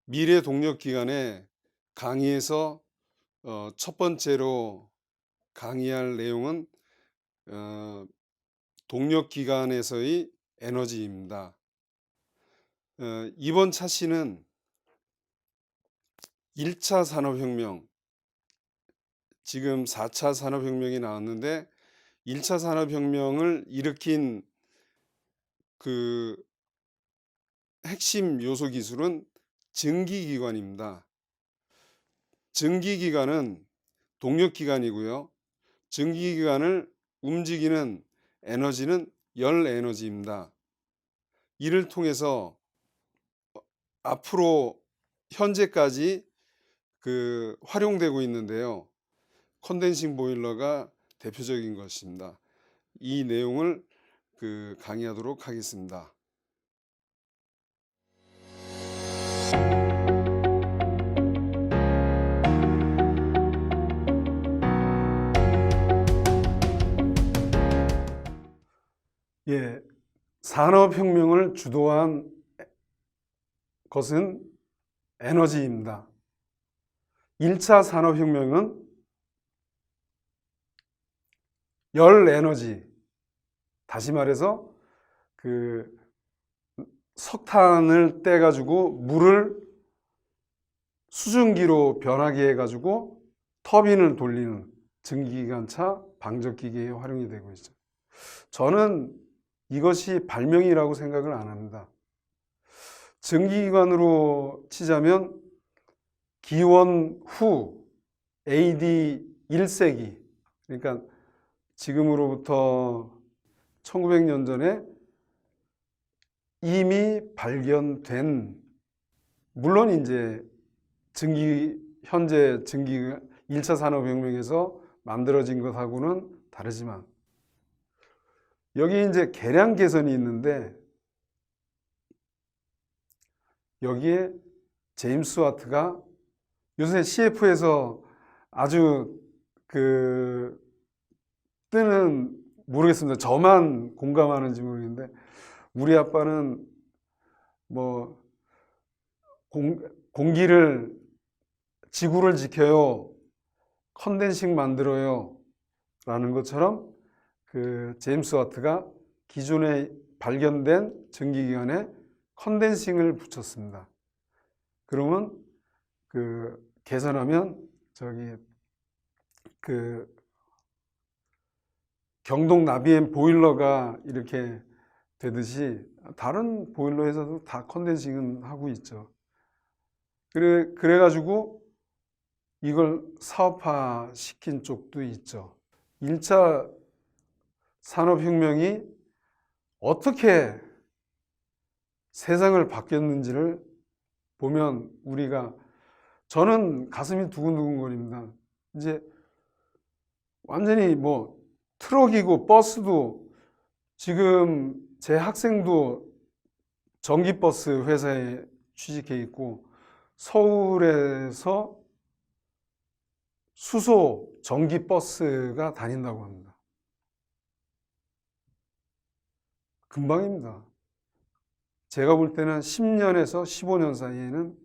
미래 동력 기관의 강의에서 첫 번째로 강의할 내용은 동력 기관에서의 에너지입니다. 이번 차시는 1차 산업혁명, 지금 4차 산업혁명이 나왔는데 1차 산업혁명을 일으킨 그 핵심 요소 기술은 증기기관입니다. 증기기관은 동력기관이고요. 증기기관을 움직이는 에너지는 열 에너지입니다. 이를 통해서 앞으로 현재까지 활용되고 있는데요. 컨덴싱 보일러가 대표적인 것입니다. 이 내용을 강의하도록 하겠습니다. 예, 산업혁명을 주도한 것은 에너지입니다. 1차 산업혁명은 열 에너지, 다시 말해서 석탄을 떼가지고 물을 수증기로 변하게 해가지고 터빈을 돌리는 증기기관차 방적기계에 활용이 되고 있죠. 저는 이것이 발명이라고 생각을 안 합니다. 증기기관으로 치자면 기원 후 AD 1세기, 그러니까 지금으로부터 1900년 전에 이미 발견된, 물론 이제 현재 1차 산업혁명에서 만들어진 것하고는 다르지만 여기 이제 계량 개선이 있는데 여기에 제임스 와트가 요새 CF에서 아주 뜨는, 모르겠습니다. 저만 공감하는지 모르겠는데 우리 아빠는 뭐 공기를, 지구를 지켜요, 컨덴싱 만들어요 라는 것처럼 제임스 와트가 기존에 발견된 증기기관에 컨덴싱을 붙였습니다. 그러면 계산하면 경동 나비엠 보일러가 이렇게 되듯이 다른 보일러에서도 다 컨덴싱은 하고 있죠. 그래가지고 이걸 사업화 시킨 쪽도 있죠. 1차 산업혁명이 어떻게 세상을 바뀌었는지를 보면 저는 가슴이 두근두근거립니다. 이제 완전히 뭐 트럭이고 버스도, 지금 제 학생도 전기버스 회사에 취직해 있고 서울에서 수소 전기버스가 다닌다고 합니다. 금방입니다. 제가 볼 때는 10년에서 15년 사이에는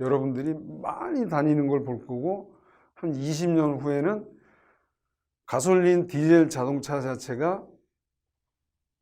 여러분들이 많이 다니는 걸 볼 거고, 한 20년 후에는 가솔린 디젤 자동차 자체가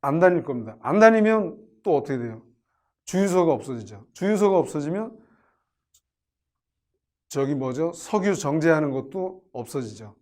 안 다닐 겁니다. 안 다니면 또 어떻게 돼요? 주유소가 없어지죠. 주유소가 없어지면 석유 정제하는 것도 없어지죠.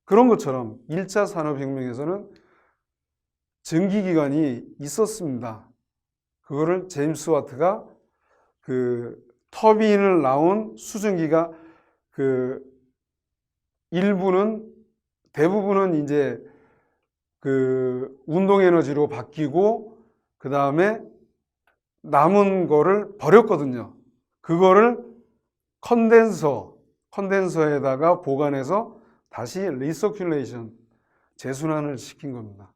그런 것처럼 1차 산업혁명에서는 증기기관이 있었습니다. 그거를 제임스 와트가 터빈을 나온 수증기가 대부분은 이제 운동 에너지로 바뀌고 그 다음에 남은 거를 버렸거든요. 그거를 컨덴서, 컨덴서에다가 보관해서 다시 리서큘레이션, 재순환을 시킨 겁니다.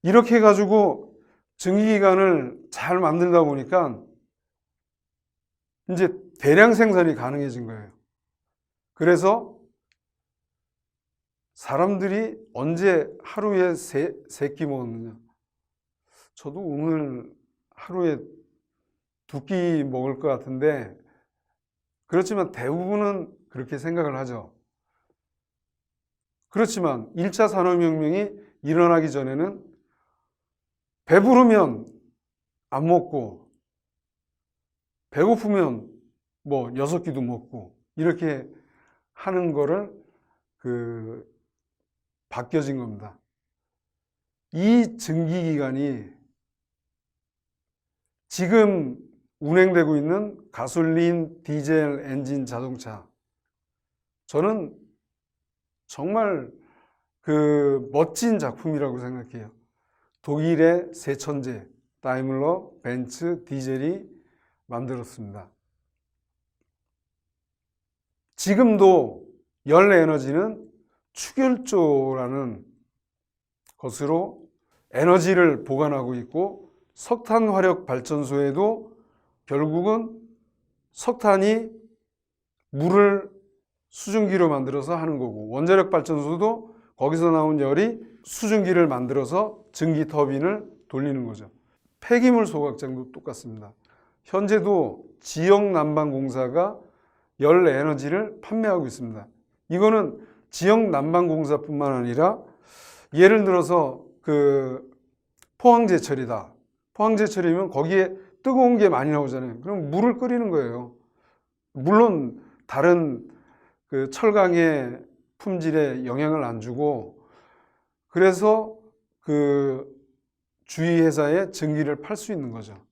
이렇게 해가지고 증기기관을 잘 만들다 보니까 이제 대량 생산이 가능해진 거예요. 그래서 사람들이 언제 하루에 세 끼 먹었느냐? 저도 오늘 하루에 2끼 먹을 것 같은데, 그렇지만 대부분은 그렇게 생각을 하죠. 그렇지만 1차 산업혁명이 일어나기 전에는 배부르면 안 먹고, 배고프면 뭐 6끼도 먹고, 이렇게 하는 거를 바뀌어진 겁니다. 이 증기기관이 지금 운행되고 있는 가솔린, 디젤 엔진 자동차, 저는 정말 멋진 작품이라고 생각해요. 독일의 세 천재, 다이밀러, 벤츠, 디젤이 만들었습니다. 지금도 열 에너지는 축열조라는 것으로 에너지를 보관하고 있고, 석탄 화력 발전소에도 결국은 석탄이 물을 수증기로 만들어서 하는 거고, 원자력 발전소도 거기서 나온 열이 수증기를 만들어서 증기 터빈을 돌리는 거죠. 폐기물 소각장도 똑같습니다. 현재도 지역난방공사가 열 에너지를 판매하고 있습니다. 이거는 지역난방공사뿐만 아니라, 예를 들어서 포항제철이다. 포항제철이면 거기에 뜨거운 게 많이 나오잖아요. 그럼 물을 끓이는 거예요. 물론 다른 철강의 품질에 영향을 안 주고, 그래서 주위 회사에 증기를 팔 수 있는 거죠.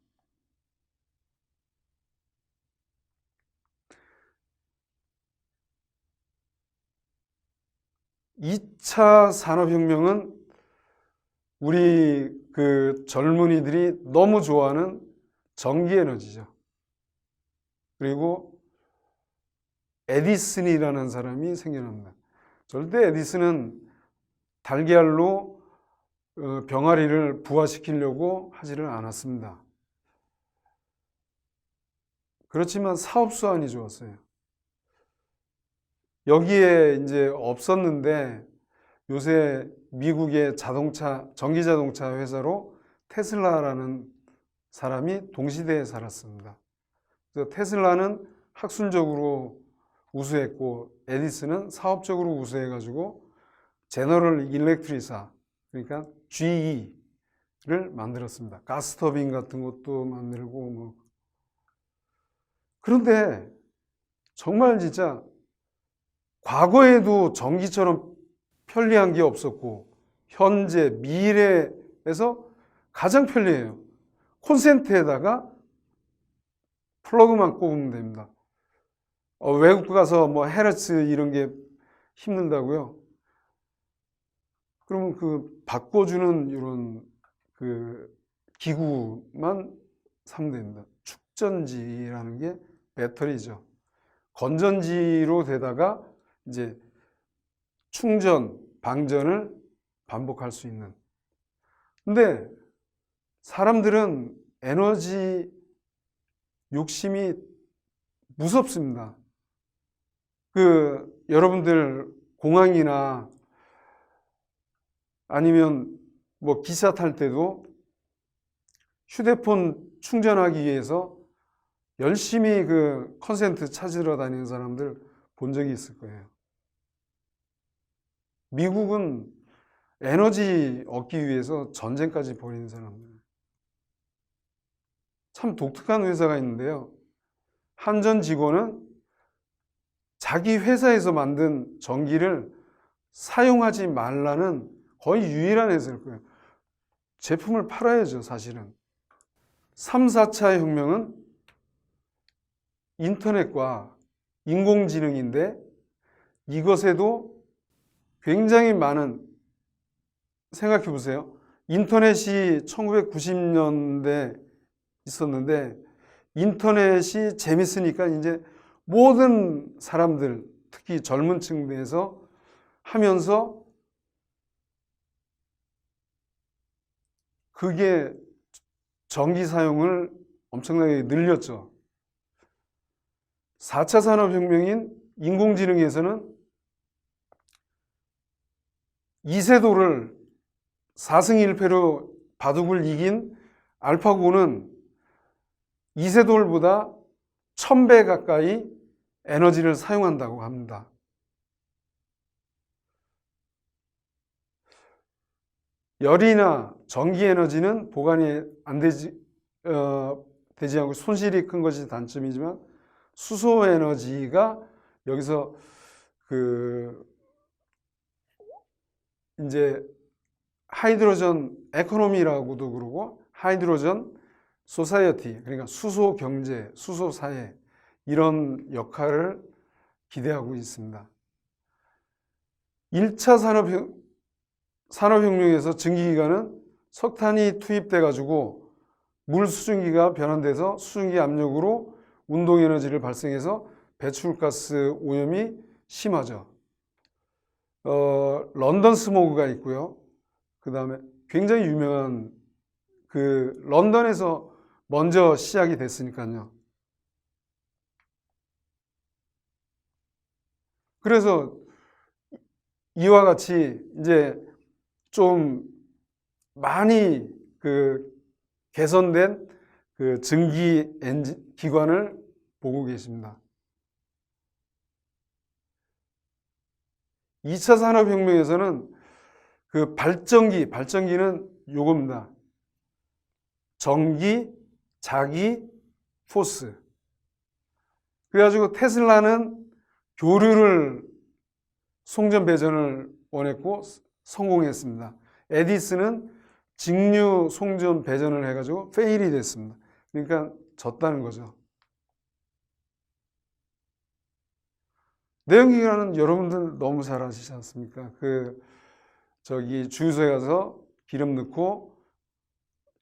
(2차) 산업혁명은 우리 젊은이들이 너무 좋아하는 전기에너지죠. 그리고 에디슨이라는 사람이 생겨납니다. 절대 에디슨은 달걀로 병아리를 부화시키려고 하지를 않았습니다. 그렇지만 사업 수완이 좋았어요. 여기에 이제 없었는데, 요새 미국의 전기자동차 회사로 테슬라라는 사람이 동시대에 살았습니다. 그래서 테슬라는 학술적으로 우수했고, 에디슨은 사업적으로 우수해가지고 제너럴 일렉트릭사, 그러니까 GE를 만들었습니다. 가스터빈 같은 것도 만들고 뭐. 그런데 정말 진짜 과거에도 전기처럼 편리한 게 없었고, 현재, 미래에서 가장 편리해요. 콘센트에다가 플러그만 꼽으면 됩니다. 외국 가서 뭐 헤르츠 이런 게 힘들다고요? 그러면 바꿔주는 이런 기구만 사면 됩니다. 축전지라는 게 배터리죠. 건전지로 되다가 이제 충전, 방전을 반복할 수 있는. 근데 사람들은 에너지 욕심이 무섭습니다. 여러분들 공항이나 아니면 뭐 기차 탈 때도 휴대폰 충전하기 위해서 열심히 컨센트 찾으러 다니는 사람들 본 적이 있을 거예요. 미국은 에너지 얻기 위해서 전쟁까지 벌이는 사람들. 참 독특한 회사가 있는데요. 한전 직원은 자기 회사에서 만든 전기를 사용하지 말라는 거의 유일한 회사일 거예요. 제품을 팔아야죠, 사실은. 3, 4차 혁명은 인터넷과 인공지능인데, 이것에도 굉장히 많은, 생각해 보세요. 인터넷이 1990년대 있었는데, 인터넷이 재밌으니까 이제 모든 사람들, 특히 젊은 층 내에서 하면서 그게 전기 사용을 엄청나게 늘렸죠. 4차 산업혁명인 인공지능에서는 이세돌을 4승 1패로 바둑을 이긴 알파고는 이세돌보다 1000배 가까이 에너지를 사용한다고 합니다. 열이나 전기 에너지는 보관이 안 되지 않고 손실이 큰 것이 단점이지만 수소 에너지가 여기서 이제 하이드로전 에코노미라고도 그러고 하이드로전 소사이어티, 그러니까 수소 경제, 수소 사회, 이런 역할을 기대하고 있습니다. 1차 산업혁명에서 증기기관은 석탄이 투입돼 가지고 물 수증기가 변환돼서 수증기 압력으로 운동에너지를 발생해서 배출가스 오염이 심하죠. 런던 스모그가 있고요. 그 다음에 굉장히 유명한 런던에서 먼저 시작이 됐으니까요. 그래서 이와 같이 이제 좀 많이 개선된 증기 엔진 기관을 보고 계십니다. 2차 산업혁명에서는 발전기는 요겁니다. 전기, 자기, 포스. 그래가지고 테슬라는 교류를 송전 배전을 원했고 성공했습니다. 에디슨은 직류 송전 배전을 해가지고 페일이 됐습니다. 그러니까 졌다는 거죠. 내연기관은 여러분들 너무 잘 아시지 않습니까? 주유소에 가서 기름 넣고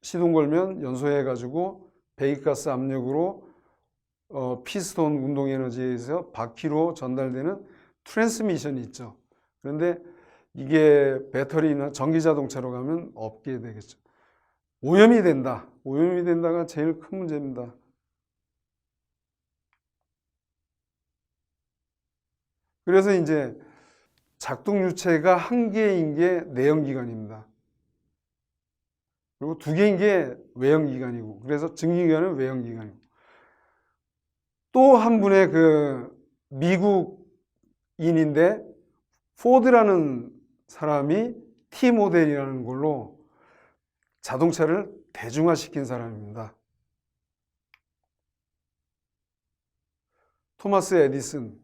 시동 걸면 연소해가지고 배기가스 압력으로 피스톤 운동 에너지에서 바퀴로 전달되는 트랜스미션이 있죠. 그런데 이게 배터리나 전기 자동차로 가면 없게 되겠죠. 오염이 된다. 오염이 된다가 제일 큰 문제입니다. 그래서 이제 작동 유체가 한 개인 게 내연기관입니다. 그리고 두 개인 게 외연기관이고, 그래서 증기기관은 외연기관이고. 또 한 분의 미국인인데 포드라는 사람이 T 모델이라는 걸로 자동차를 대중화시킨 사람입니다. 토마스 에디슨.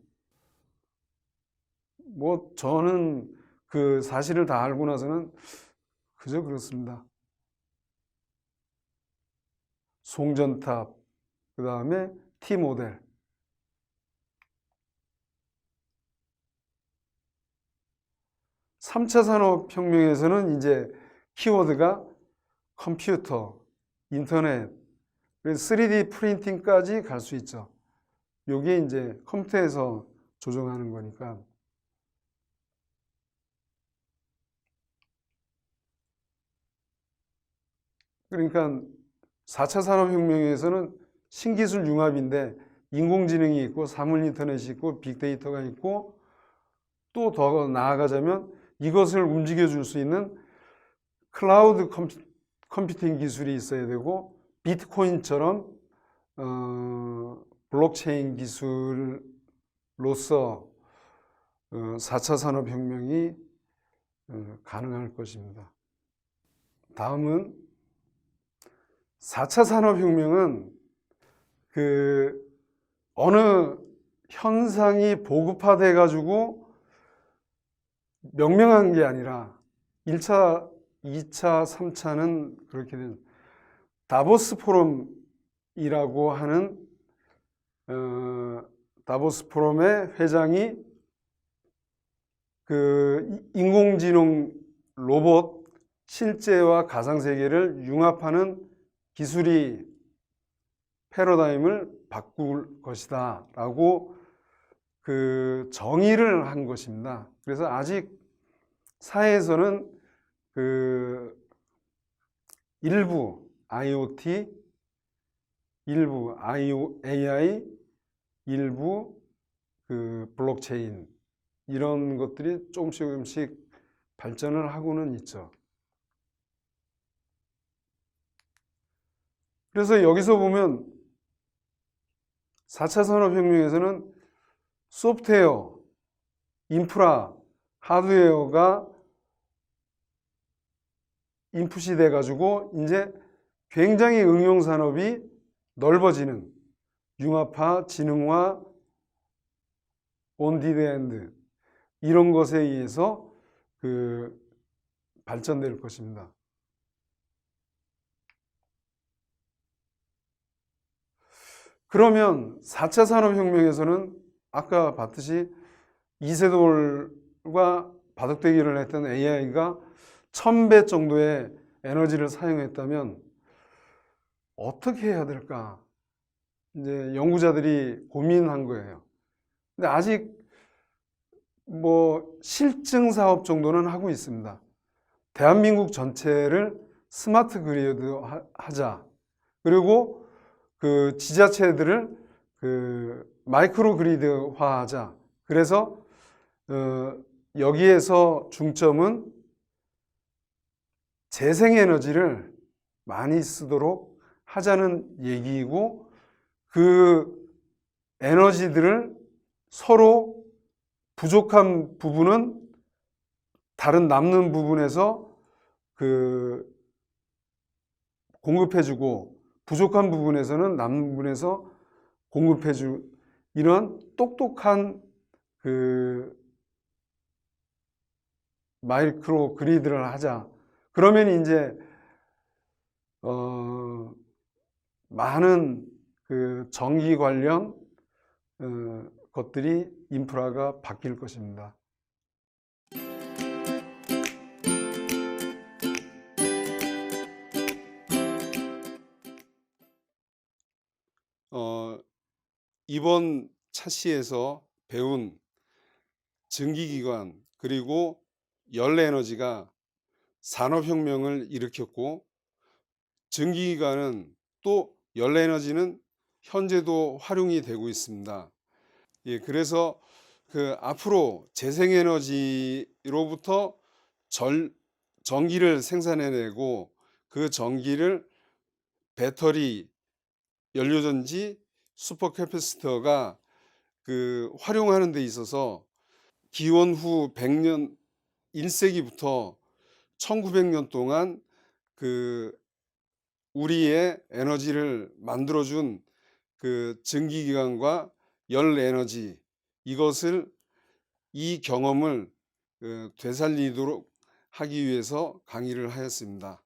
저는 그 사실을 다 알고 나서는 그저 그렇습니다. 송전탑, 그 다음에 T 모델. (3차) 산업혁명에서는 이제 키워드가 컴퓨터, 인터넷, 3D 프린팅까지 갈 수 있죠. 이게 이제 컴퓨터에서 조정하는 거니까. 그러니까 4차 산업혁명에서는 신기술 융합인데 인공지능이 있고 사물 인터넷이 있고 빅데이터가 있고 또 더 나아가자면 이것을 움직여줄 수 있는 클라우드 컴퓨팅 기술이 있어야 되고 비트코인처럼 블록체인 기술로서 4차 산업혁명이 가능할 것입니다. 다음은 4차 산업혁명은 어느 현상이 보급화돼 가지고 명명한 게 아니라 1차, 2차, 3차는 그렇게 된 다보스 포럼이라고 하는 다보스 포럼의 회장이 인공지능 로봇 실제와 가상세계를 융합하는 기술이 패러다임을 바꿀 것이다 라고 그 정의를 한 것입니다. 그래서 아직 사회에서는 그 일부 IoT, 일부 AI, 일부 그 블록체인 이런 것들이 조금씩 발전을 하고는 있죠. 그래서 여기서 보면 4차 산업혁명에서는 소프트웨어, 인프라, 하드웨어가 인풋이 돼가지고 이제 굉장히 응용 산업이 넓어지는 융합화, 지능화, 온디드핸드 이런 것에 의해서 그 발전될 것입니다. 그러면 4차 산업혁명에서는 아까 봤듯이 이세돌과 바둑대기를 했던 AI가 1000배 정도의 에너지를 사용했다면 어떻게 해야 될까? 이제 연구자들이 고민한 거예요. 근데 아직 뭐 실증 사업 정도는 하고 있습니다. 대한민국 전체를 스마트 그리드 하자. 그리고 그 지자체들을 그 마이크로 그리드화 하자. 그래서 여기에서 중점은 재생에너지를 많이 쓰도록 하자는 얘기이고, 그 에너지들을 서로 부족한 부분은 다른 남는 부분에서 그 공급해주고, 부족한 부분에서는 남는 부분에서 공급해주, 이런 똑똑한 그 마이크로 그리드를 하자. 그러면 이제 많은 그 전기 관련 것들이 인프라가 바뀔 것입니다. 이번 차시에서 배운 전기기관 그리고 열에너지가 산업혁명을 일으켰고, 전기기관은 또 열에너지는 현재도 활용이 되고 있습니다. 예, 그래서 그 앞으로 재생에너지로부터 전기를 생산해내고 그 전기를 배터리, 연료전지, 슈퍼캐패시터가 그 활용하는 데 있어서 기원 후 100년 1세기부터 1900년 동안 그 우리의 에너지를 만들어준 그 전기기관과 열에너지, 이 경험을 되살리도록 하기 위해서 강의를 하였습니다.